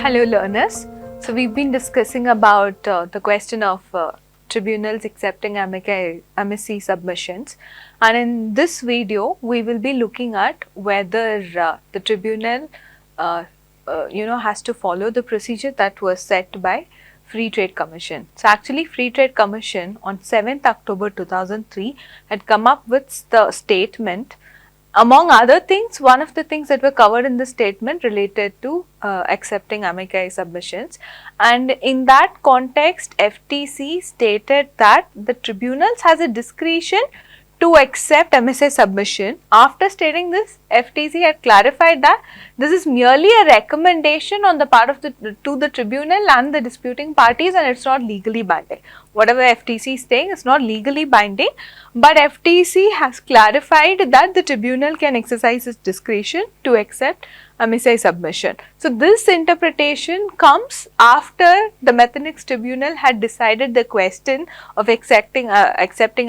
Hello learners. So we've been discussing about the question of tribunals accepting amici submissions, and in this video we will be looking at whether the tribunal has to follow the procedure that was set by Free Trade Commission. So actually Free Trade Commission on 7th October 2003 had come up with the statement. Among other things, one of the things that were covered in the statement related to accepting amici submissions, and in that context FTC stated that the tribunals has a discretion to accept MSA submission. After stating this, FTC had clarified that this is merely a recommendation on the part of the tribunal and the disputing parties, and it's not legally binding. Whatever FTC is saying is not legally binding, but FTC has clarified that the tribunal can exercise its discretion to accept amici submission. So this interpretation comes after the Methenix Tribunal had decided the question of accepting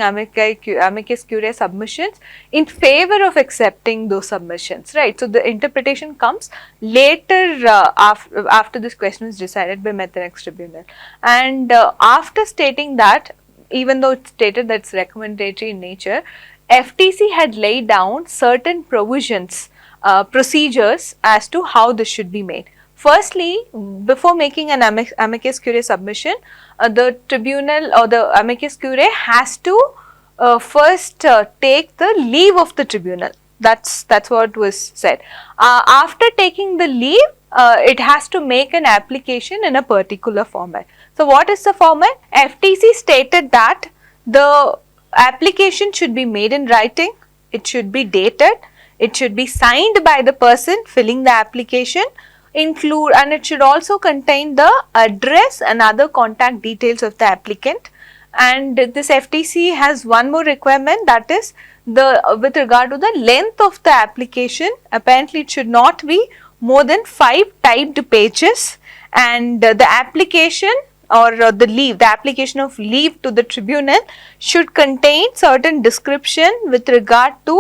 amicus curiae submissions in favor of accepting those submissions, right? So the interpretation comes later after this question is decided by Methenix Tribunal, and after stating that, even though it stated that it's recommendatory in nature, FTC had laid down certain provisions, procedures as to how this should be made. Firstly, before making an amicus curiae submission, the tribunal or the amicus curiae has to first take the leave of the tribunal. That's what was said. After taking the leave, it has to make an application in a particular format. So what is the format? FTC stated that the application should be made in writing, it should be dated, it should be signed by the person filling the application, and it should also contain the address and other contact details of the applicant. And this FTC has one more requirement, that is with regard to the length of the application. Apparently it should not be more than 5 typed pages, and the application or the application of leave to the tribunal should contain certain description with regard to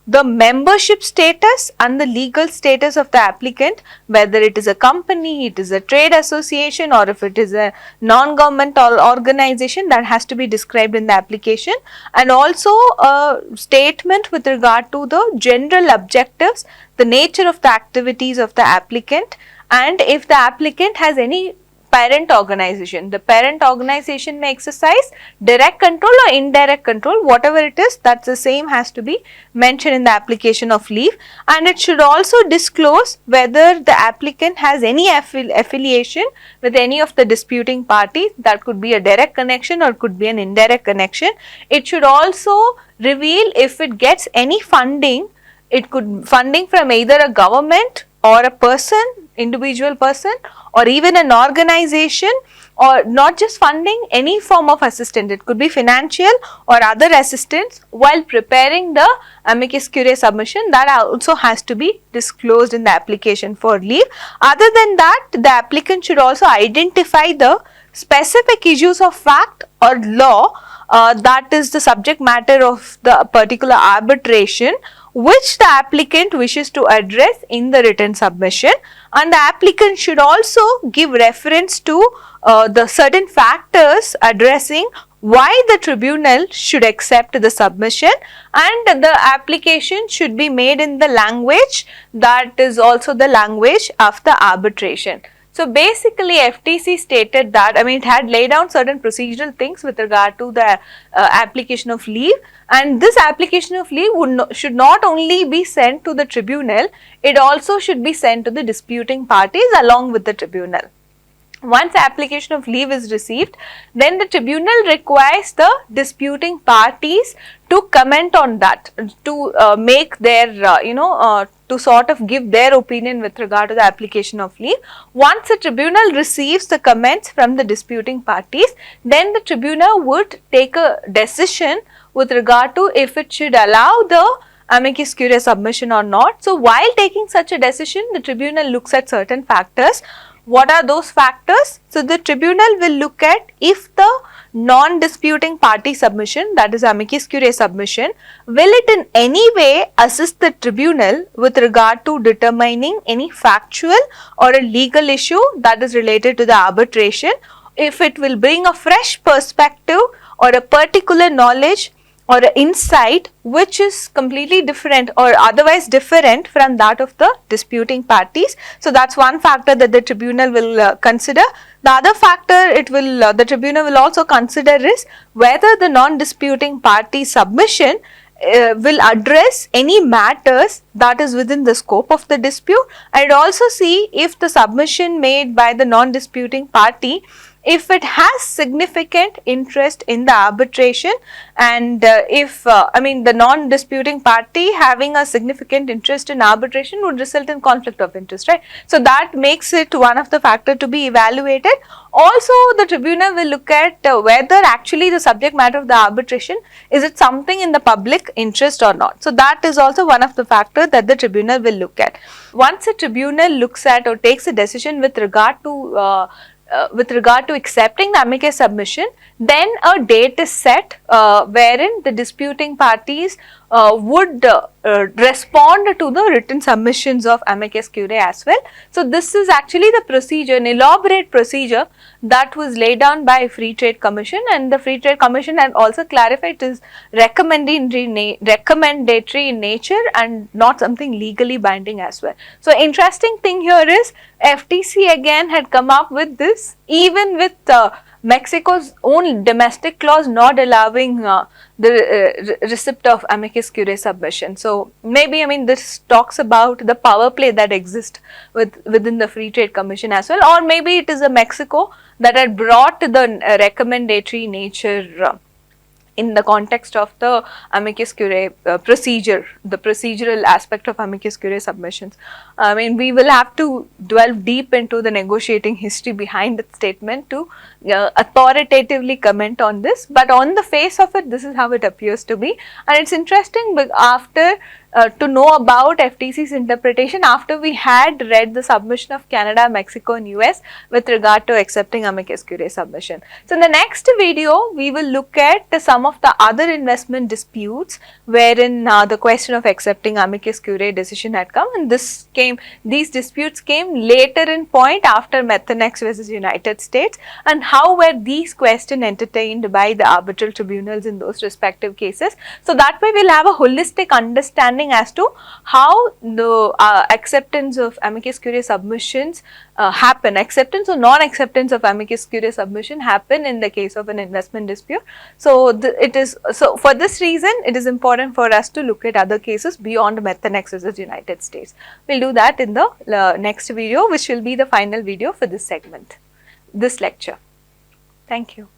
the membership status and the legal status of the applicant, whether it is a company, it is a trade association, or if it is a non-governmental organization, that has to be described in the application, and also a statement with regard to the general objectives, the nature of the activities of the applicant, and if the applicant has any parent organization. The parent organization may exercise direct control or indirect control, whatever it is, that's the same has to be mentioned in the application of leave, and it should also disclose whether the applicant has any affiliation with any of the disputing parties. That could be a direct connection or could be an indirect connection. It should also reveal if it gets any funding. It could funding from either a government or a person, individual person, or even an organization, or not just funding, any form of assistance. It could be financial or other assistance while preparing the amicus curiae submission. That also has to be disclosed in the application for leave. Other than that, the applicant should also identify the specific issues of fact or law that is the subject matter of the particular arbitration which the applicant wishes to address in the written submission, and the applicant should also give reference to the certain factors addressing why the tribunal should accept the submission, and the application should be made in the language that is also the language of the arbitration. So basically FTC stated that, it had laid down certain procedural things with regard to the application of leave, and this application of leave should not only be sent to the tribunal, it also should be sent to the disputing parties along with the tribunal. Once application of leave is received, then the tribunal requires the disputing parties to comment on that, to make their, to sort of give their opinion with regard to the application of leave. Once the tribunal receives the comments from the disputing parties, then the tribunal would take a decision with regard to if it should allow the amicus curiae submission or not. So while taking such a decision, the tribunal looks at certain factors. What are those factors? So the tribunal will look at if the non-disputing party submission, that is amicus curiae submission, will it in any way assist the tribunal with regard to determining any factual or a legal issue that is related to the arbitration, if it will bring a fresh perspective or a particular knowledge or an insight which is completely different or otherwise different from that of the disputing parties. So that's one factor that the tribunal will consider. The other factor the tribunal will also consider is whether the non-disputing party submission will address any matters that is within the scope of the dispute, and also see if the submission made by the non-disputing party, if it has significant interest in the arbitration, and if the non-disputing party having a significant interest in arbitration would result in conflict of interest, right? So that makes it one of the factors to be evaluated. Also, the tribunal will look at whether actually the subject matter of the arbitration, is it something in the public interest or not. So that is also one of the factors that the tribunal will look at. Once a tribunal looks at or takes a decision with regard to accepting the amicus submission, then a date is set wherein the disputing parties would respond to the written submissions of amicus curiae as well. So this is actually the procedure, an elaborate procedure that was laid down by Free Trade Commission, and the Free Trade Commission had also clarified it is recommendatory in nature and not something legally binding as well. So interesting thing here is FTC again had come up with this, even with Mexico's own domestic clause not allowing the receipt of amicus curiae submission. So maybe this talks about the power play that exists within the Free Trade Commission as well, or maybe it is a Mexico that had brought the recommendatory nature in the context of the amicus curiae procedure, the procedural aspect of amicus curiae submissions. We will have to delve deep into the negotiating history behind that statement to authoritatively comment on this, but on the face of it, this is how it appears to be. And it's interesting, but after to know about FTC's interpretation after we had read the submission of Canada, Mexico and US with regard to accepting amicus curiae submission. So in the next video, we will look at some of the other investment disputes wherein the question of accepting amicus curiae decision had come, and these disputes came later in point after Methanex versus United States, and how were these questions entertained by the arbitral tribunals in those respective cases. So that way we'll have a holistic understanding as to how the acceptance of amicus curiae submissions happen, acceptance or non-acceptance of amicus curiae submission happen in the case of an investment dispute. So for this reason, it is important for us to look at other cases beyond Methanex versus United States. We'll do that in the next video, which will be the final video for this segment, this lecture. Thank you.